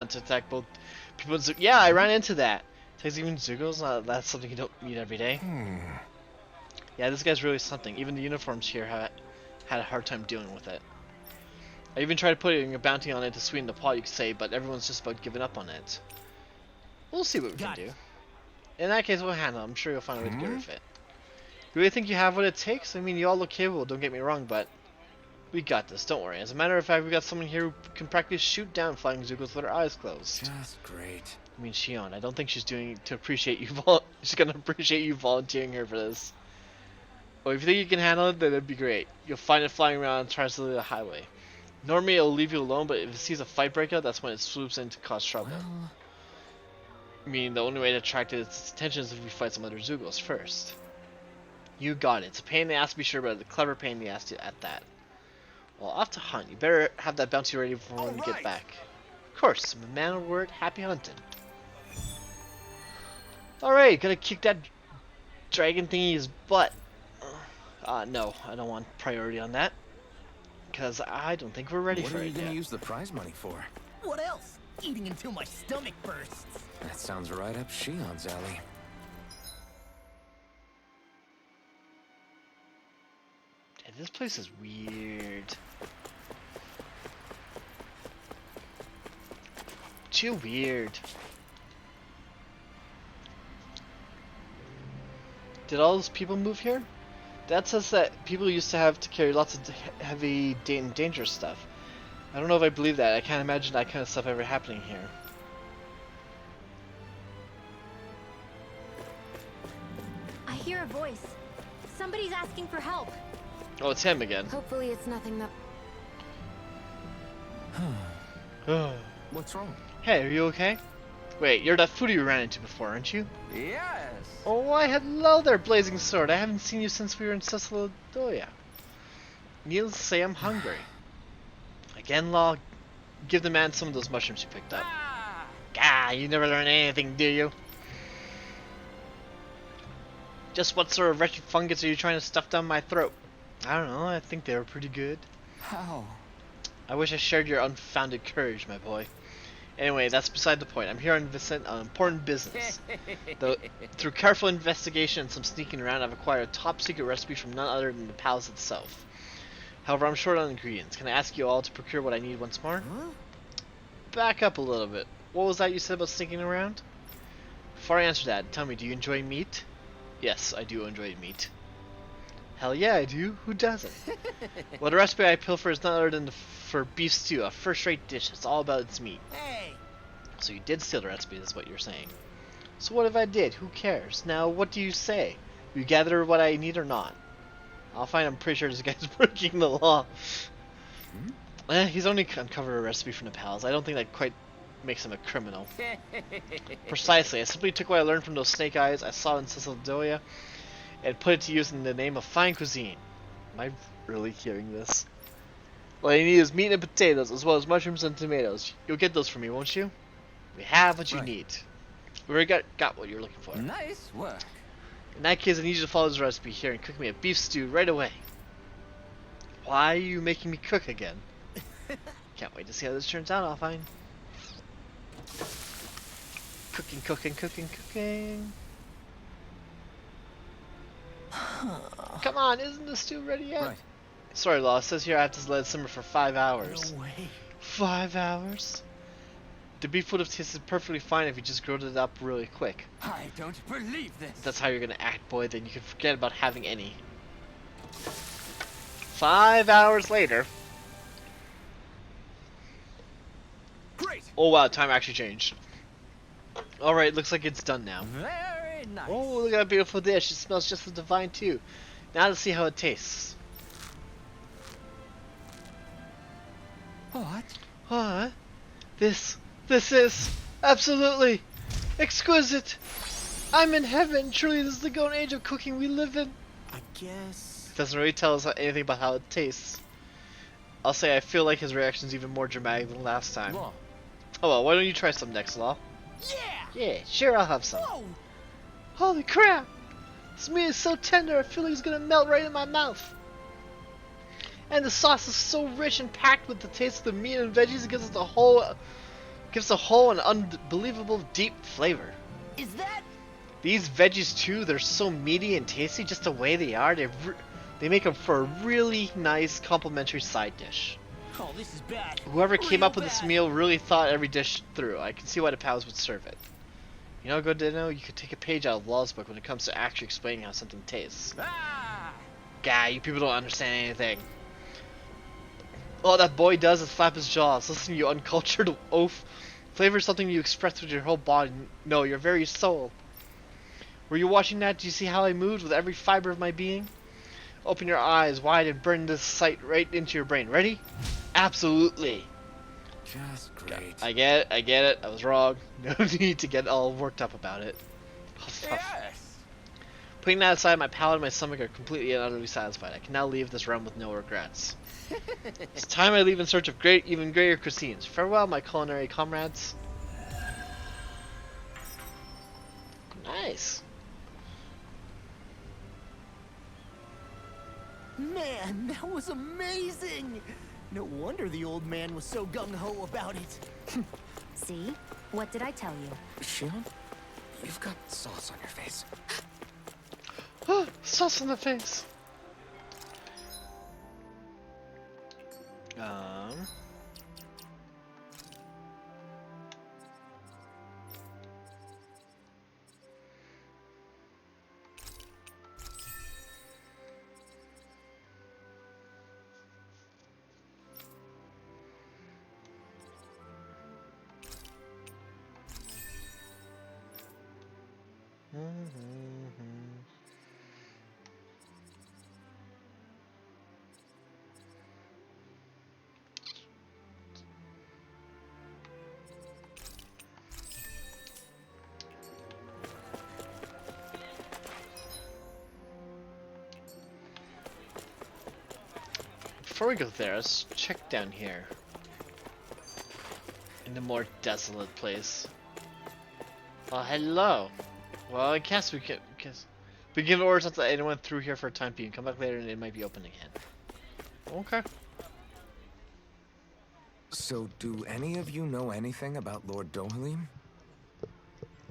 to attack both people and yeah, I ran into that. Takes even Zugos, that's something you don't meet every day. Yeah, this guy's really something. Even the uniforms here had a hard time dealing with it. I even tried putting a bounty on it to sweeten the pot, you could say, but everyone's just about giving up on it. We'll see what we can do. In that case, we'll handle it. I'm sure you'll find a way to get rid of it. You really think you have what it takes? I mean, you all look capable, don't get me wrong, but we got this, don't worry. As a matter of fact, we got someone here who can practically shoot down flying Zugos with her eyes closed. Just great. I mean, Shion, I don't think she's doing to appreciate you. She's gonna appreciate you volunteering her for this. Well, if you think you can handle it, then it'd be great. You'll find it flying around and tries to leave the highway. Normally, it'll leave you alone, but if it sees a fight break out, that's when it swoops in to cause trouble. Well... I mean, the only way to attract its attention is if we fight some other Zugos first. You got it. It's a pain in the ass to be sure, but a clever pain in the ass at that. Well, off to hunt. You better have that bounty ready for when we get back. Of course, I'm a man of word. Happy hunting. Alright, gotta kick that dragon thingy's butt. No, I don't want priority on that. Because I don't think we're ready for it yet. What are you gonna use the prize money for? What else? Eating until my stomach bursts. That sounds right up Shion's alley. Yeah, this place is weird. Too weird. Did all those people move here? That says that people used to have to carry lots of heavy and dangerous stuff. I don't know if I believe that. I can't imagine that kind of stuff ever happening here. I hear a voice. Somebody's asking for help. Oh, it's him again. Hopefully it's nothing that... What's wrong? Hey, are you okay? Wait, you're that foodie we ran into before, aren't you? Yes! Oh, why, hello there, Blazing Sword. I haven't seen you since we were in Cecilodoya. Needless to say, I'm hungry. Again, Law, give the man some of those mushrooms you picked up. Gah, you never learn anything, do you? Just what sort of wretched fungus are you trying to stuff down my throat? I don't know, I think they were pretty good. How? I wish I shared your unfounded courage, my boy. Anyway, that's beside the point. I'm here on important business. Though, through careful investigation and some sneaking around, I've acquired a top-secret recipe from none other than the palace itself. However, I'm short on ingredients. Can I ask you all to procure what I need once more? Huh? Back up a little bit. What was that you said about sneaking around? Before I answer that, tell me, do you enjoy meat? Yes, I do enjoy meat. Hell yeah, I do. Who doesn't? Well, the recipe I pilfer is none other than for beef stew, a first-rate dish. It's all about its meat. Hey! So you did steal the recipe, is what you're saying. So what if I did? Who cares? Now, what do you say? You gather what I need or not? I'll find I'm pretty sure this guy's breaking the law. He's only uncovered a recipe from the palace. I don't think that quite makes him a criminal. Precisely. I simply took what I learned from those snake eyes I saw in Cecilodoya and put it to use in the name of fine cuisine. Am I really hearing this? What I need is meat and potatoes, as well as mushrooms and tomatoes. You'll get those for me, won't you? We have what you need. We already got what you're looking for. Nice work. In that case, I need you to follow this recipe here and cook me a beef stew right away. Why are you making me cook again? Can't wait to see how this turns out, I'll find. Cooking, cooking, cooking, cooking. Come on, isn't the stew ready yet? Right. Sorry, Law, it says here I have to let it simmer for 5 hours. No way. 5 hours? The beef would have tasted perfectly fine if you just grilled it up really quick. I don't believe this. If that's how you're gonna act, boy, then you can forget about having any. 5 hours later. Great. Oh wow, time actually changed. Alright, looks like it's done now. Very nice. Oh, look at that beautiful dish. It smells just as divine too. Now let's see how it tastes. What? What? This is absolutely exquisite. I'm in heaven. Truly, this is the golden age of cooking we live in. I guess... It doesn't really tell us anything about how it tastes. I'll say I feel like his reaction's even more dramatic than last time. Law. Oh well, why don't you try some next, Law? Yeah! Yeah, sure, I'll have some. Whoa! Holy crap! This meat is so tender, I feel like it's gonna melt right in my mouth. And the sauce is so rich and packed with the taste of the meat and veggies, it gives it the whole Gives the whole an unbelievable deep flavor. Is that? These veggies too, they're so meaty and tasty just the way they are. They make them for a really nice complimentary side dish. Oh, this is bad. Whoever came Real up with this bad. meal really thought every dish through. I can see why the pals would serve it. You know, Godino, you could take a page out of Law's book when it comes to actually explaining how something tastes. Ah! Guy, you people don't understand anything. All that boy does is flap his jaws. Listen, you uncultured oaf. Flavor is something you express with your whole body. No, your very soul. Were you watching that? Do you see how I moved with every fiber of my being? Open your eyes wide and burn this sight right into your brain. Ready? Absolutely. Just great. I get it. I was wrong. No need to get all worked up about it. Oh, fuck. Yes! Putting that aside, my palate and my stomach are completely and utterly satisfied. I can now leave this realm with no regrets. It's time I leave in search of even greater cuisines. Farewell, my culinary comrades. Nice. Man, that was amazing! No wonder the old man was so gung-ho about it. See? What did I tell you? Shion, you've got sauce on your face. Sauce on the face. Before we go there, let's check down here. In the more desolate place. Oh, hello. Well, I guess we can. We give orders not to let anyone through here for a time being. Come back later and it might be open again. Okay. So, do any of you know anything about Lord Dohalim?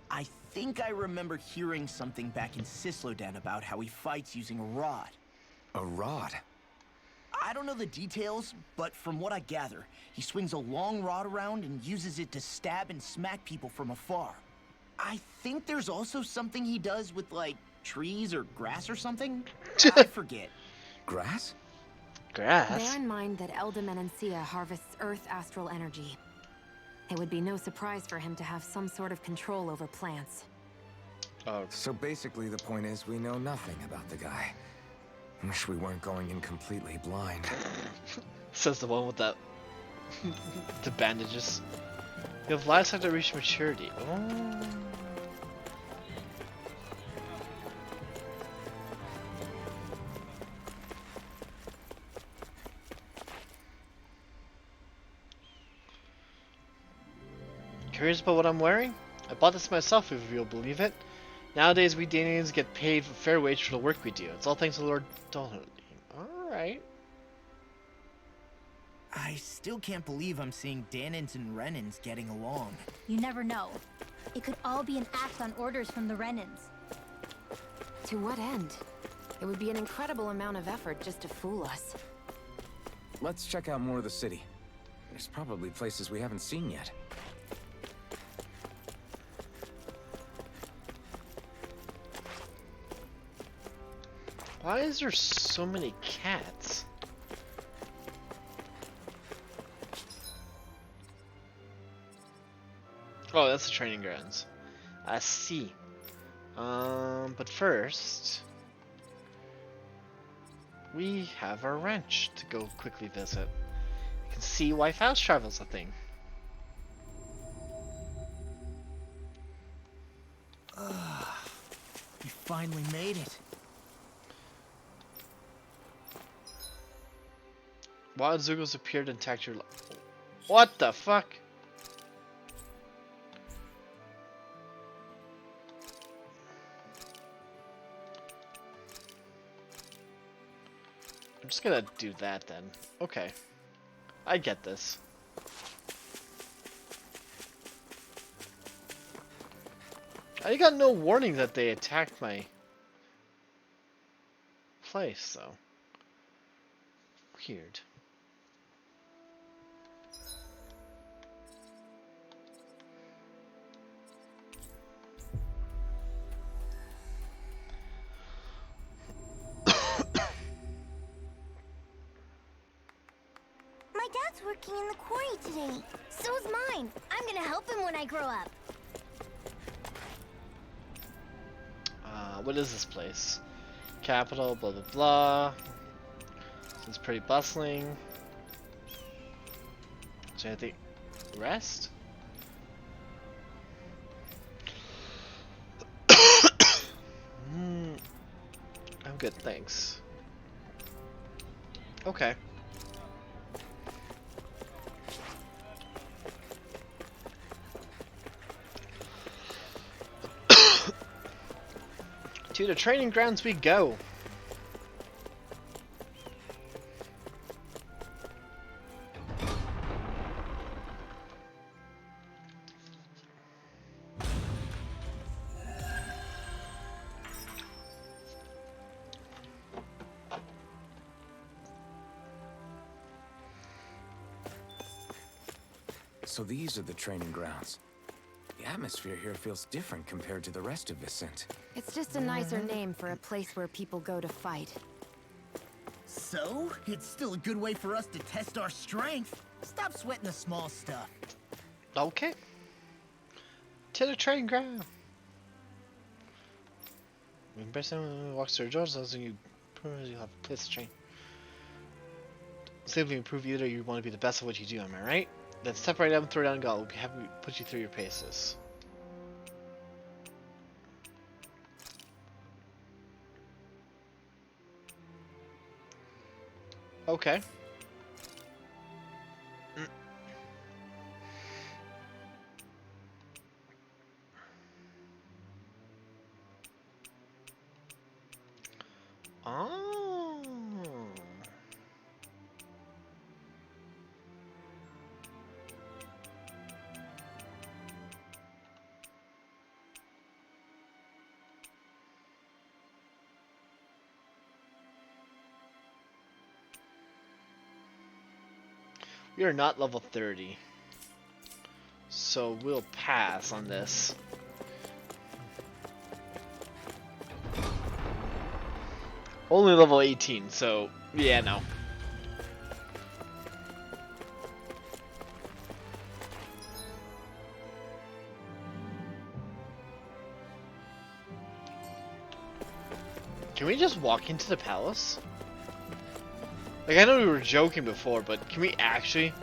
I think I remember hearing something back in Sislodan about how he fights using a rod. A rod? I don't know the details, but from what I gather, he swings a long rod around and uses it to stab and smack people from afar. I think there's also something he does with, like, trees or grass or something. I forget. Grass? Bear Grass? in mind that Elda Menancia harvests Earth astral energy. It would be no surprise for him to have some sort of control over plants. Oh, So basically the point is we know nothing about the guy. Wish we weren't going in completely blind. says the one with that. The bandages. You have livestock to reach maturity. Oh. Curious about what I'm wearing? I bought this myself, if you'll believe it. Nowadays, we Danians get paid a fair wage for the work we do. It's all thanks to Lord Dohalim. Alright. I still can't believe I'm seeing Danins and Renins getting along. You never know. It could all be an act on orders from the Renins. To what end? It would be an incredible amount of effort just to fool us. Let's check out more of the city. There's probably places we haven't seen yet. Why is there so many cats? Oh, that's the training grounds. I see. But first, we have our ranch to go quickly visit. You can see why fast travel's a thing. You finally made it. Wild Zugos appeared and attacked your What the fuck? I'm just gonna do that then. Okay. I get this. I got no warning that they attacked my place, though. Weird. My dad's working in the quarry today. So's mine. I'm gonna help him when I grow up. What is this place? Capital, blah blah blah. It's pretty bustling. So I think rest? I'm good, thanks. Okay. To the training grounds we go. So these are the training grounds. The atmosphere here feels different compared to the rest of Vicent. It's just a nicer name for a place where people go to fight. So, it's still a good way for us to test our strength. Stop sweating the small stuff. Okay. To the training ground. When person walks through doors, you'll have a place to train. Simply improve either you want to be the best at what you do, am I right? Then step right up and throw down God. We'll be happy to put you through your paces. Okay. Oh. We are not level 30. So we'll pass on this. Only level 18, so yeah, no. Can we just walk into the palace? Like, I know we were joking before, but can we actually?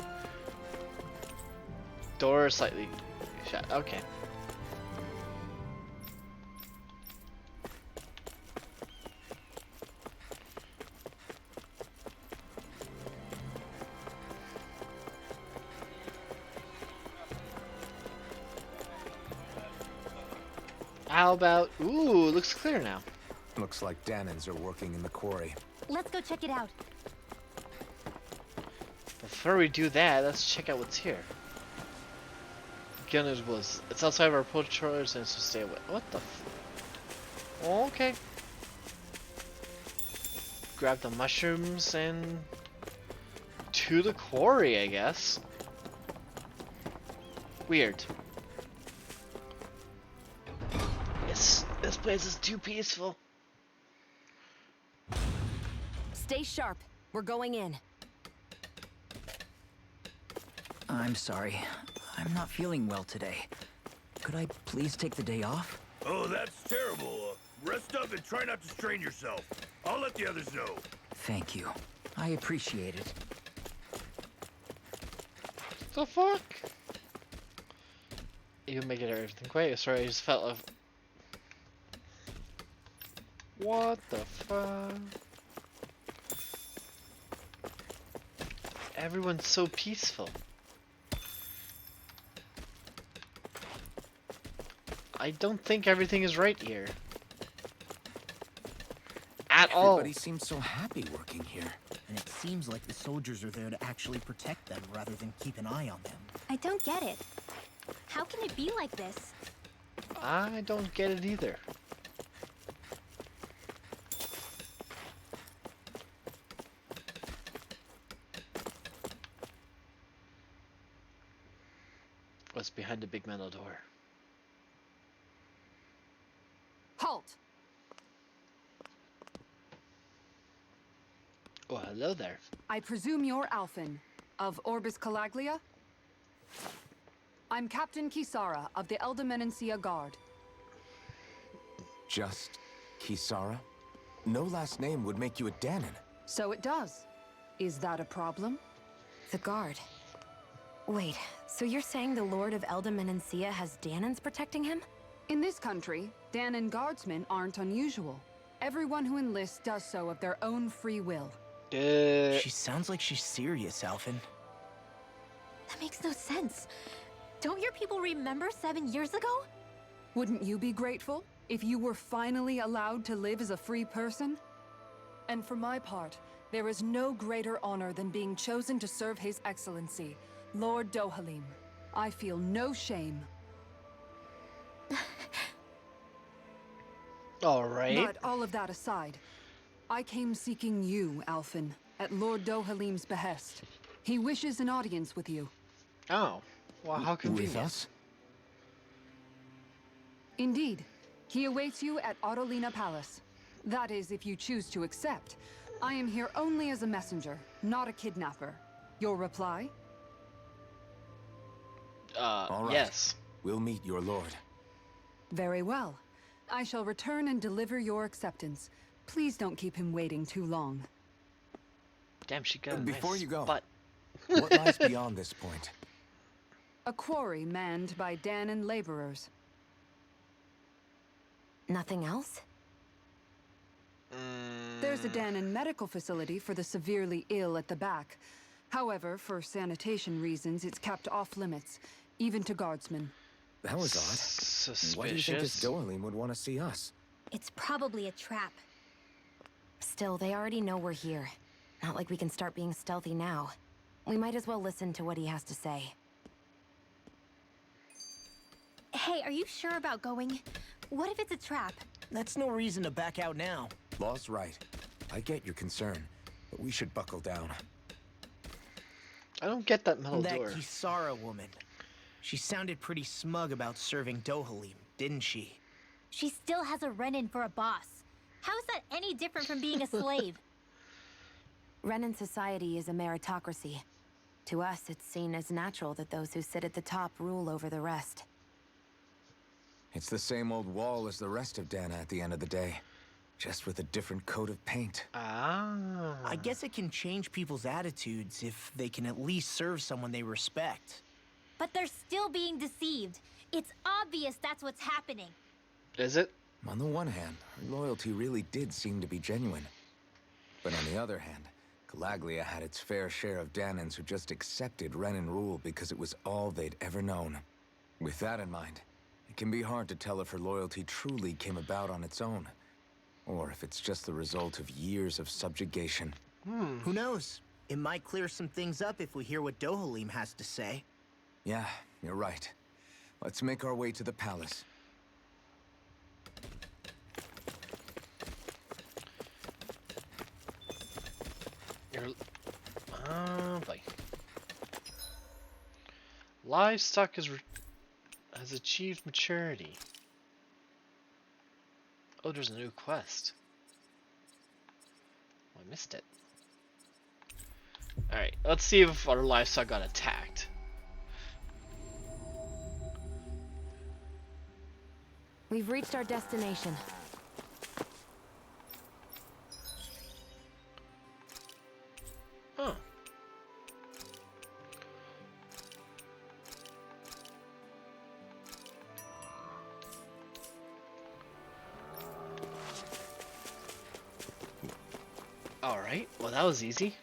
Door slightly shut. Okay. How about? Ooh, it looks clear now. Looks like Danans are working in the quarry. Let's go check it out. Before we do that, let's check out what's here. Gunner's Woods. It's outside of our patrollers and so stay away. What the f... Okay. Grab the mushrooms and... to the quarry, I guess. Weird. This place is too peaceful. Stay sharp. We're going in. I'm sorry. I'm not feeling well today. Could I please take the day off? Oh, that's terrible. Rest up and try not to strain yourself. I'll let the others know. Thank you. I appreciate it. The fuck? You make it everything quiet. Sorry, I just felt like... What the fuck? Everyone's so peaceful. I don't think everything is right here. At all. Everybody seems so happy working here. And it seems like the soldiers are there to actually protect them rather than keep an eye on them. I don't get it. How can it be like this? I don't get it either. What's behind the big metal door? Halt! Oh, hello there. I presume you're Alphen, of Orbis Calaglia? I'm Captain Kisara of the Elder Guard. Just Kisara? No last name would make you a Danon. So it does. Is that a problem? The guard. Wait, so you're saying the Lord of Elda Menancia has Danons protecting him? In this country, Danon guardsmen aren't unusual. Everyone who enlists does so of their own free will. She sounds like she's serious, Alphen. That makes no sense. Don't your people remember 7 years ago? Wouldn't you be grateful if you were finally allowed to live as a free person? And for my part, there is no greater honor than being chosen to serve His Excellency, Lord Dohalim. I feel no shame. All right. But all of that aside, I came seeking you, Alphen, at Lord Dohalim's behest. He wishes an audience with you. Oh, well, how convenient. With us? Indeed. He awaits you at Autolina Palace. That is, if you choose to accept. I am here only as a messenger, not a kidnapper. Your reply? All right. Yes. We'll meet your lord. Very well. I shall return and deliver your acceptance. Please don't keep him waiting too long. Damn, she got a Before nice you go, butt. what lies beyond this point? A quarry manned by Danon laborers. Nothing else? There's a Danon medical facility for the severely ill at the back. However, for sanitation reasons, it's kept off limits, even to guardsmen. That was odd. Suspicious. Why do you think this Dohalim would want to see us? It's probably a trap. Still, they already know we're here. Not like we can start being stealthy now. We might as well listen to what he has to say. Hey, are you sure about going? What if it's a trap? That's no reason to back out now. Law's right. I get your concern, but we should buckle down. I don't get that metal That door. Kisara woman. She sounded pretty smug about serving Dohalim, didn't she? She still has a Renin for a boss. How is that any different from being a slave? Renan society is a meritocracy. To us, it's seen as natural that those who sit at the top rule over the rest. It's the same old wall as the rest of Dana at the end of the day, just with a different coat of paint. Ah. I guess it can change people's attitudes if they can at least serve someone they respect. But they're still being deceived. It's obvious that's what's happening. Is it? On the one hand, her loyalty really did seem to be genuine. But on the other hand, Calaglia had its fair share of Danons who just accepted Renan rule because it was all they'd ever known. With that in mind, it can be hard to tell if her loyalty truly came about on its own, or if it's just the result of years of subjugation. Who knows? It might clear some things up if we hear what Dohalim has to say. Yeah, you're right. Let's make our way to the palace. Boy. Livestock has achieved maturity. Oh, there's a new quest. Oh, I missed it. Alright, let's see if our livestock got attacked. We've reached our destination. Huh. Alright, well that was easy.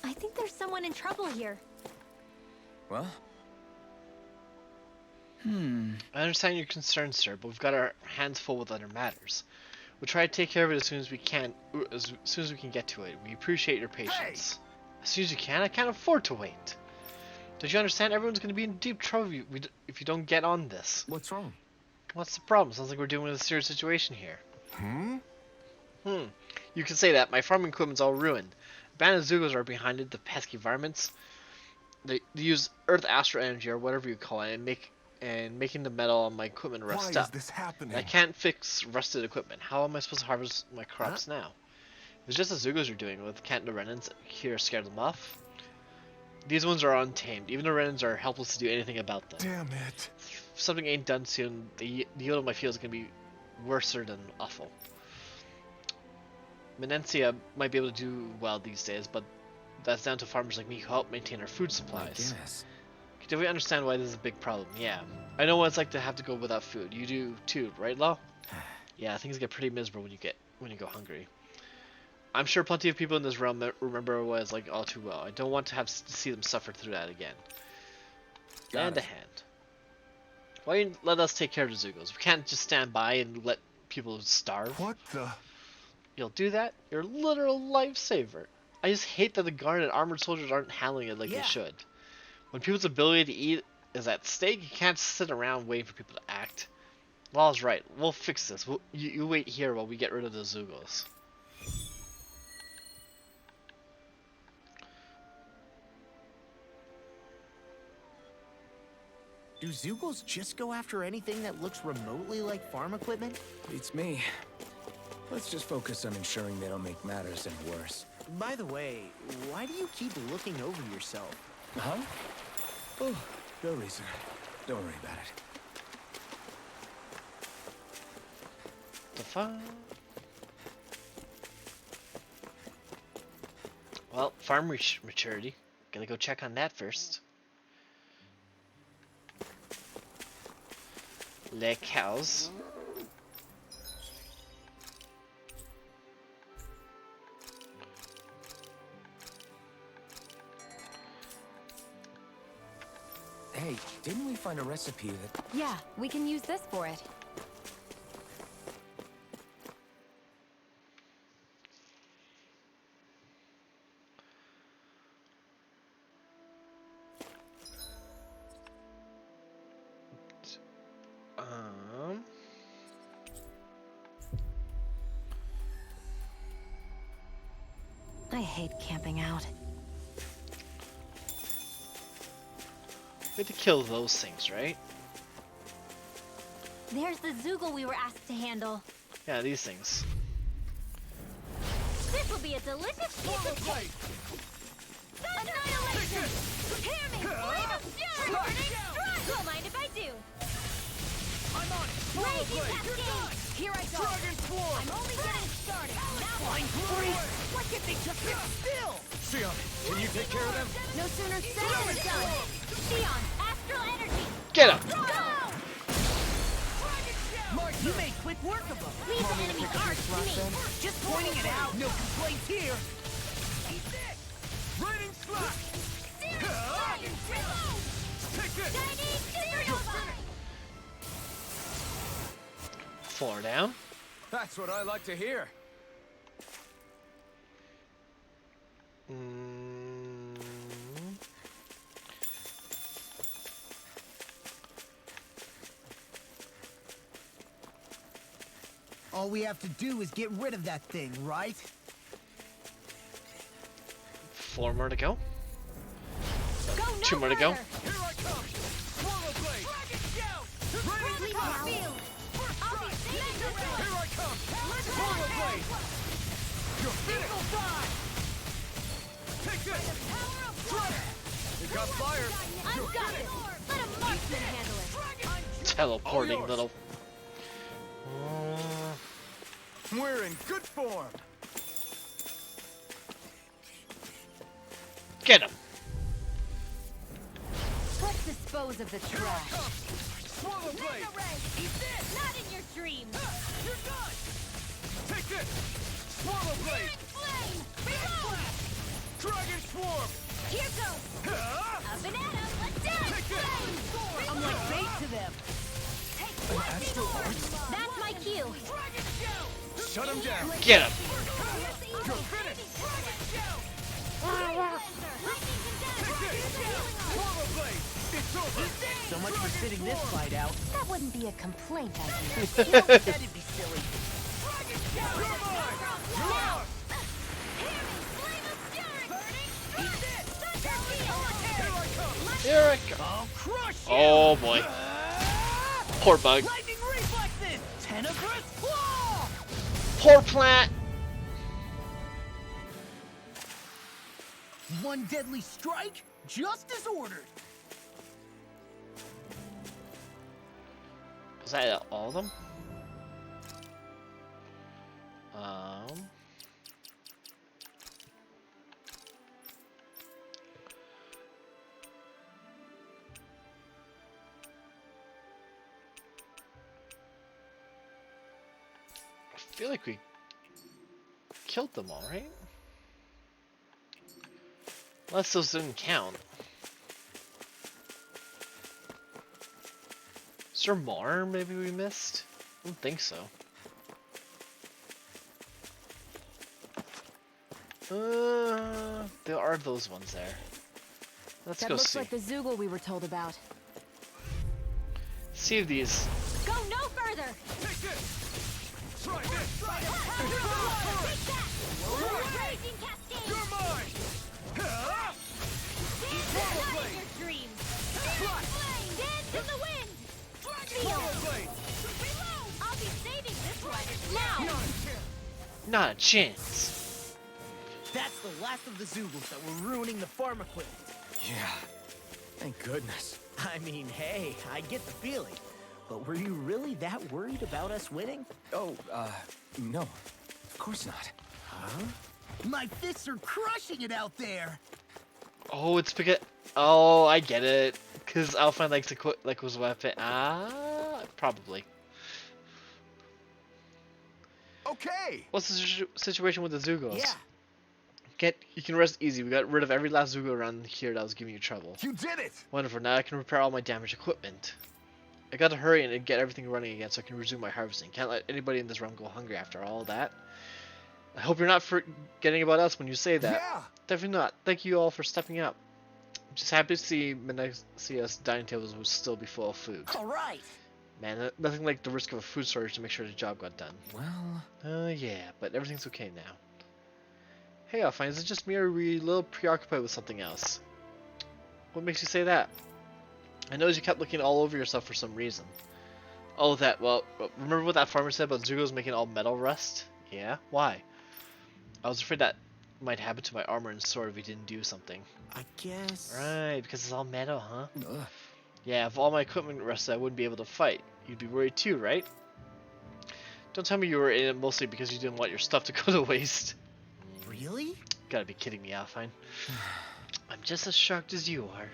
I think there's someone in trouble here. Well? I understand your concerns, sir, but we've got our hands full with other matters. We'll try to take care of it as soon as we can. As soon as we can get to it. We appreciate your patience. As soon as you can. I can't afford to wait. Don't you understand? Everyone's going to be in deep trouble if you don't get on this. What's wrong? What's the problem? Sounds like we're dealing with a serious situation here. You can say that. My farming equipment's all ruined. A band of Zugos are behind it, the pesky varmints. They use Earth Astral Energy, or whatever you call it, and making the metal on my equipment rust up. Why is this happening? I can't fix rusted equipment. How am I supposed to harvest my crops now? If it's just the Zugos are doing it with, can't the Renans here scare them off? These ones are untamed. Even the Renans are helpless to do anything about them. Damn it. If something ain't done soon, the yield of my field is going to be worse than awful. Menencia might be able to do well these days, but that's down to farmers like me who help maintain our food supplies. Yes. Do we understand why this is a big problem? Yeah. I know what it's like to have to go without food. You do too, right, Law? Yeah, things get pretty miserable when you go hungry. I'm sure plenty of people in this realm remember what it's like all too well. I don't want to see them suffer through that again. Lend a hand. Why don't you let us take care of the Zugos? We can't just stand by and let people starve. What the? You'll do that? You're a literal lifesaver. I just hate that the guard and armored soldiers aren't handling it like they should. When people's ability to eat is at stake, you can't sit around waiting for people to act. Law's right. We'll fix this. You wait here while we get rid of the Zugos. Do Zugos just go after anything that looks remotely like farm equipment? Beats me. Let's just focus on ensuring they don't make matters any worse. By the way, why do you keep looking over yourself? Huh? Oh, no reason. Don't worry about it. The fun. Well, farm maturity. Gotta go check on that first. Leg cows. Hey, didn't we find a recipe that... Yeah, we can use this for it. I hate camping out. We have to kill those things, right? There's the Zugo we were asked to handle. Yeah, these things. This will be a delicious piece of cake. Annihilation! Prepare me! Flame of fury! Burning strike! Don't mind if I do. I'm on it! Raging cascade! Here I go. Dragon Swarm! I'm only getting started. Now Flying glory! Why can't they just sit still? Sion, can you take care of them? no sooner said than done. Sion, astral energy. Get him! Go! Mark, you made quick work of them. Leave the enemy arch to me. Just pointing it out. No complaints here. Raining slap! Dragon Triple! Take this! Chinese supernova! 4 down. That's what I like to hear. All we have to do is get rid of that thing, right? 4 more to go. Go 2 more to go. Here I come! Swallow Blade! Dragon shout! Raining Leave slap! the field. I'll be saving the Here day. I come! Swallow Blade! You're finished! Take this! It got fired! I've got it. Let a marksman handle it. Teleporting yours. little. We're in good form. Get him! Let's dispose of the trash. Swallow Blade! Eat this. Not in your dreams. You're done! Take this! Swallow Blade! Flame. Reload. Dragon Swarm! Here goes. A banana. Let's do it. Take this! I'm like bait to them. Take That's my cue. Shut him down. Get him! You're finished. It's over. So much for sitting this fight out. That wouldn't be a complaint, I think. That'd be silly. Here I go. I'll crush you. Oh boy. Poor bug. Lightning reflexes. Tenebrous claw. Poor plant. One deadly strike, just as ordered. Was that all of them? I feel like we killed them all, right? Unless those didn't count. Is there more maybe we missed? I don't think so. There are those ones there. Let's That go looks see. like the Zoogle we were told about. See if these. Go no further. Take this. Try this. Take that. Raging cascade. You're mine. Dance not in your dreams. Flame. Dance in the wind. Feel. I'll be saving this one now. Not a chance. That's the last of the Zoogles that were ruining the farm equipment. Yeah. Thank goodness. I mean, hey, I get the feeling. But were you really that worried about us winning? Oh, no. Of course not. Huh? My fists are crushing it out there. Oh, it's because. Oh, I get it. Because Alpine likes to quit like his weapon. Probably. Okay. What's the situation with the Zoogles? Yeah. You can rest easy. We got rid of every last Zoogle around here that was giving you trouble. You did it. Wonderful. Now I can repair all my damaged equipment. I gotta hurry and get everything running again so I can resume my harvesting. Can't let anybody in this realm go hungry after all that. I hope you're not forgetting about us when you say that. Yeah. Definitely not. Thank you all for stepping up. I'm just happy to see us dining tables will still be full of food. All right. Man, nothing like the risk of a food shortage to make sure the job got done. Well... Yeah, but everything's okay now. Hey, Alphine, is it just me or are we a little preoccupied with something else? What makes you say that? I noticed you kept looking all over yourself for some reason. Oh, that, well, remember what that farmer said about Zoogles making all metal rust? Yeah? Why? I was afraid that might happen to my armor and sword if we didn't do something. I guess. Right, because it's all metal, huh? Ugh. Yeah, if all my equipment rusted, I wouldn't be able to fight. You'd be worried too, right? Don't tell me you were in it mostly because you didn't want your stuff to go to waste. Really? Gotta be kidding me, Alphine. I'm just as shocked as you are.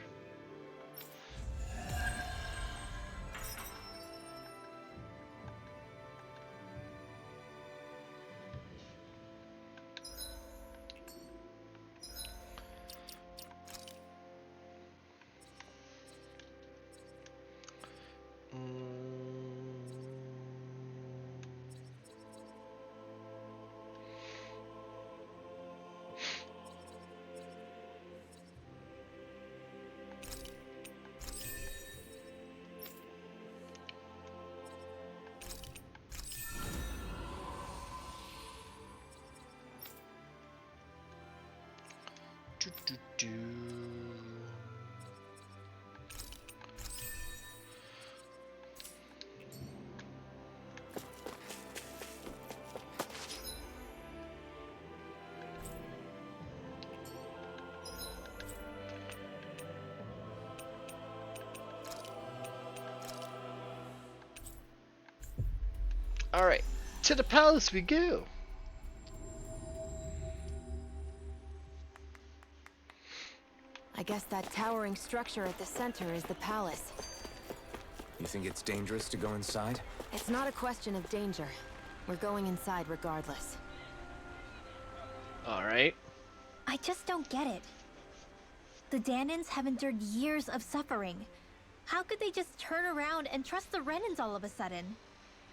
Alright, to the palace we go. I guess that towering structure at the center is the palace. You think it's dangerous to go inside? It's not a question of danger. We're going inside regardless. Alright. I just don't get it. The Danans have endured years of suffering. How could they just turn around and trust the Renans all of a sudden?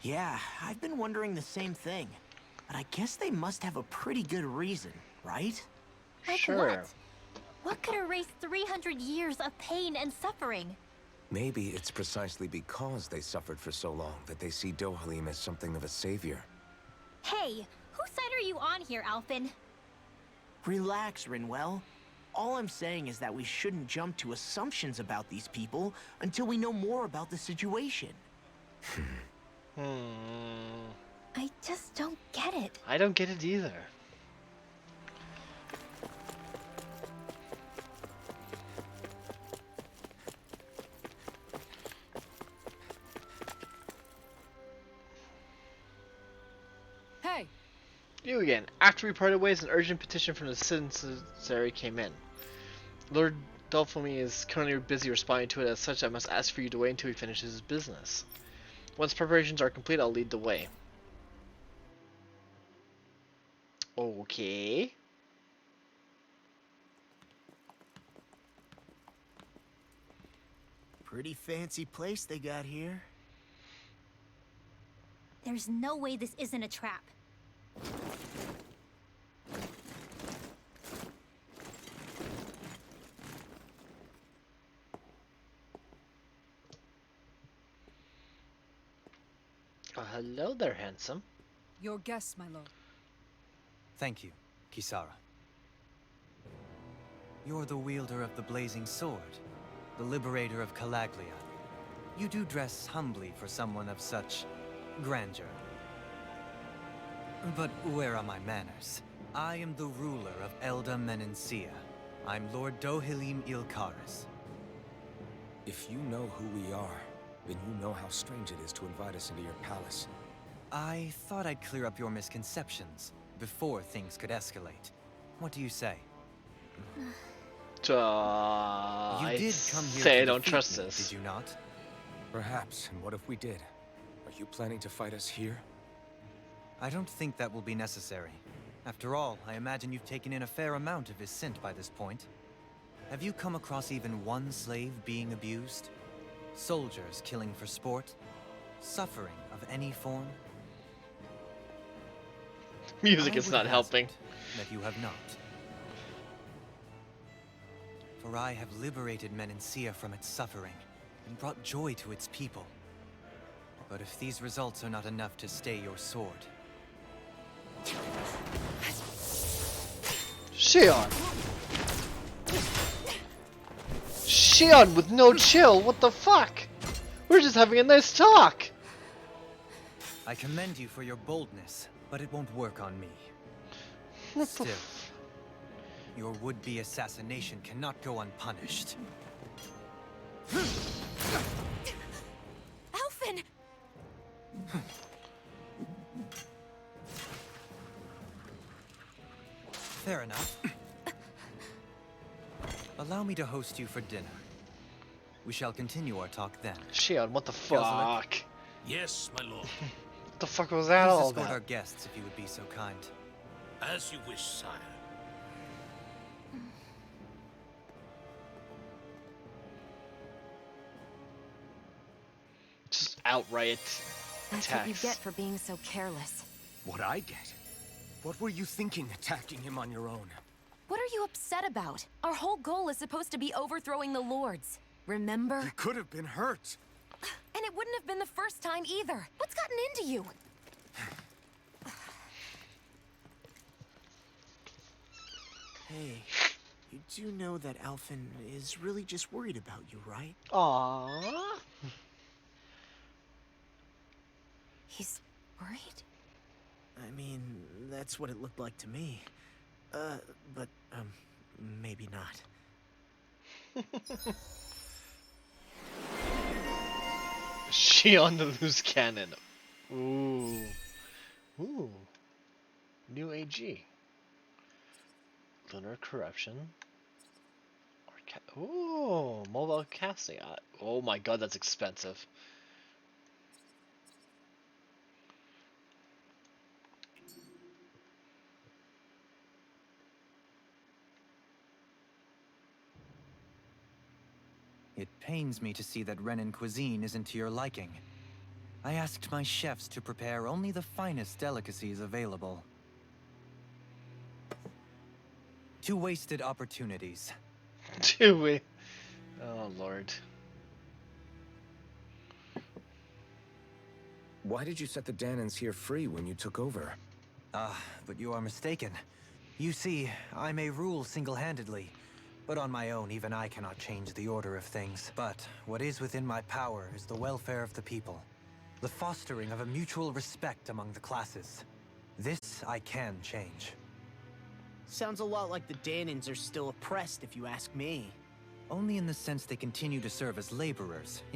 Yeah, I've been wondering the same thing. But I guess they must have a pretty good reason, right? Like Sure. what? What could erase 300 years of pain and suffering? Maybe it's precisely because they suffered for so long that they see Dohalim as something of a savior. Hey, whose side are you on here, Alphen? Relax, Rinwell. All I'm saying is that we shouldn't jump to assumptions about these people until we know more about the situation. I just don't get it. I don't get it either. Hey, You again. After we parted ways, an urgent petition from the citizenry came in. Lord Dolphamy is currently busy responding to it. As such, I must ask for you to wait until he finishes his business. Once preparations are complete, I'll lead the way. Okay. Pretty fancy place they got here. There's no way this isn't a trap. Hello there, handsome. your guests, my lord. Thank you, Kisara. You're the wielder of the blazing sword, the liberator of Calaglia. You do dress humbly for someone of such grandeur. But where are my manners? I am the ruler of Elda Menencia. I'm Lord Dohalim Ilkaris. If you know who we are, then you know how strange it is to invite us into your palace. I thought I'd clear up your misconceptions before things could escalate. What do you say? You You did come here say to I don't defeat trust me, this. did you not? Perhaps, and what if we did? Are you planning to fight us here? I don't think that will be necessary. After all, I imagine you've taken in a fair amount of his scent by this point. Have you come across even one slave being abused? Soldiers killing for sport? Suffering of any form? Music I is would not helping. hazard that you have not. For I have liberated Menencia from its suffering and brought joy to its people. But if these results are not enough to stay your sword, Shion! Shion with no chill, what the fuck? We're just having a nice talk! I commend you for your boldness, but it won't work on me. What the Still, your would-be assassination cannot go unpunished. Alphen! Fair enough. Allow me to host you for dinner. We shall continue our talk then. Shion, what the Kelzalik? fuck? Yes, my lord. What the fuck was that Please all escort our about? guests if you would be so kind. As you wish, sire. Just outright That's what you attacks. get for being so careless. What I get? What were you thinking attacking him on your own? What are you upset about? Our whole goal is supposed to be overthrowing the Lords. Remember? You could have been hurt. And it wouldn't have been the first time either. What's gotten into you? Hey, you do know that Alphen is really just worried about you, right? Aww. He's worried? I mean, that's what it looked like to me. But maybe not. Shion the loose cannon. Ooh. Ooh. New AG. Lunar corruption. Ooh, mobile casting. Oh my god, that's expensive. It pains me to see that Renan cuisine isn't to your liking. I asked my chefs to prepare only the finest delicacies available. 2 wasted opportunities. Do we? Oh, Lord. Why did you set the Danans here free when you took over? But you are mistaken. You see, I may rule single-handedly, but on my own, even I cannot change the order of things. But what is within my power is the welfare of the people, the fostering of a mutual respect among the classes. This I can change. Sounds a lot like the Danans are still oppressed, if you ask me. Only in the sense they continue to serve as laborers.